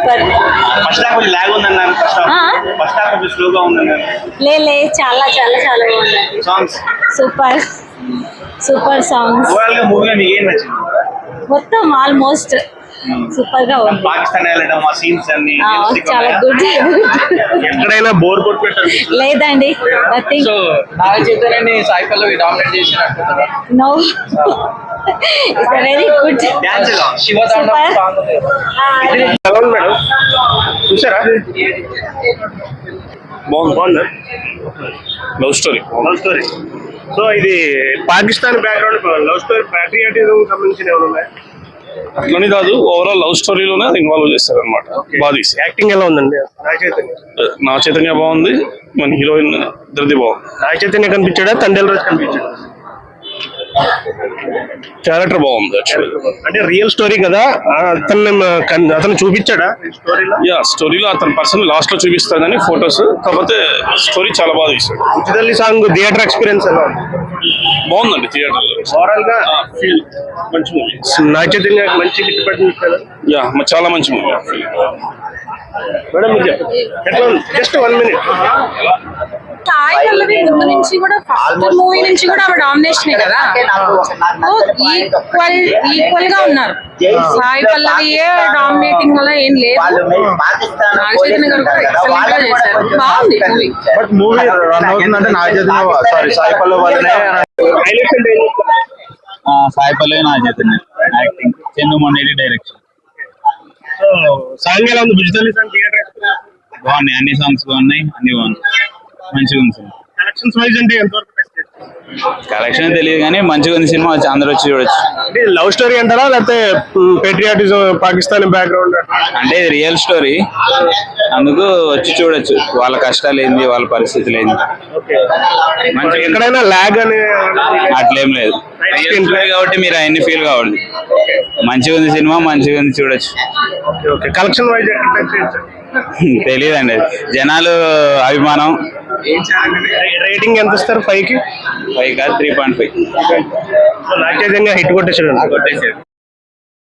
Super. First half కొంచెం log ఉందన్నారు. First half కొంచెం స్లోగా ఉందన్నారు. లే చాలా చాలా చాలా బాగుంది. Songs super super songs. Overall గా మూవీలో మీకు ఏం నచ్చింది? మొత్తం ఆల్మోస్ట్ సూపర్ గా ఉంది. పాకిస్తాన్ వెళ్ళడం ఆ సీన్స్ అన్ని చాలా గుడ్. ఎక్కడైనా బోర్ కొట్టినట్టు లేదండి నథింగ్. సో నాగ చైతన్యని సాయి పల్లవి డామినేట్ చేసినట్టు. No it's very good. Dance ఎలా ఉంది? శివ తాండవం సాంగ్ ఉంది. ఎలా ఉంది మేడం? చూసారా? బాగుంది. Love story. సో ఇది Pakistan background love story patriotism సంబంధించిన ఏమైనా ఉన్నాయా? అట్లని కాదు, ఓవరాల్ లవ్ స్టోరీలోనే అది ఇన్వాల్వ్ చేస్తారు అనమాట. బాగా తీసి యాక్టింగ్ ఎలా ఉందండి? నా చైతన్య బాగుంది, మన హీరోయిన్ ఇద్దరిది బాగుంది. నాగ చైతన్య కనిపించాడా, తండ్రి రోజు కనిపించాడా? క్యారెక్టర్ బాగుంది యాక్చువల్లీ. అంటే రియల్ స్టోరీ కదా, అతను చూపించాడా స్టోరీలో? యా, స్టోరీలో అతని పర్సన్ లాస్ట్ లో చూపిస్తాడని ఫొటోస్, కాకపోతే స్టోరీ చాలా బాగా తీసాడు. ఉచితల్లి సాంగ్ థియేటర్ ఎక్స్పీరియన్స్ ఎలా ఉంది? బాగుందండి థియేటర్ లో. ఓవరాల్ గా ఫీల్ మంచి మూవీ. నాగ చైతన్య మంచి హిట్ పడింది కదా. యా, చాలా మంచి మూవీ. మేడం మీరు చెప్పండి, ఎట్లా ఉంది? Just 1 minute. సాయి పల్లవి ముందు నుంచి కూడా ఫస్ట్ మూవీ నుంచి కూడా ఆమె డామినేషన్ కదా, ఈక్వల్ గా ఉన్నారు. సాయి పల్లవియే డామినేటింగ్ వల్ల ఏం లేదు. నాగ చైతన్య గారు కూడా ఎక్సలెంట్ గా చేశారు. బాగుంది మూవీ. బట్ మూవీ రన్ అవుతుందంటే నాగ చైతన్య సాయి పల్లవి వల్లనే హైలైట్స్ అంటే Sai Pallavi Naga Chaitanya acting, Chandu Mondeti direction. Song ఎలా ఉంది? ఉచితల్లి సాంగ్ థియేటర్ ఎక్స్పీరియన్స్ బాగున్నాయి, అన్ని సాంగ్స్ బాగున్నాయి, అన్ని బాగున్నాయి, మంచిగా ఉంది సినిమా. కలెక్షన్స్ వైజ్ అంటే ఎంతవరకు కలెక్షన్ తెలియదు కానీ మంచిగా ఉంది సినిమా, అందరూ వచ్చి చూడొచ్చు. అంటే లవ్ స్టోరీ అంటారా లేకపోతే పేట్రియాటిజం పాకిస్తాన్ బ్యాక్గ్రౌండ్? అంటే ఇది రియల్ స్టోరీ, అందుకు వచ్చి చూడొచ్చు. వాళ్ళ కష్టాలు ఏంది, వాళ్ళ పరిస్థితులు ఏంది. మంచిగా ఎక్కడైనా లాగ్ అనే అట్లేం లేదు, రియల్ స్టోరీ కాబట్టి మీరు అవన్నీ ఫీల్ కావద్దు. మంచిగా ఉంది సినిమా, మంచిగా ఉంది, చూడొచ్చు. కలెక్షన్ వైజ్ తెలియదండి, జనాలు అభిమానం. రేటింగ్ ఎంత ఇస్తారు? 5 కి 5 కాదు 3.5. నాగ చైతన్య హిట్ కొట్టేసాడు.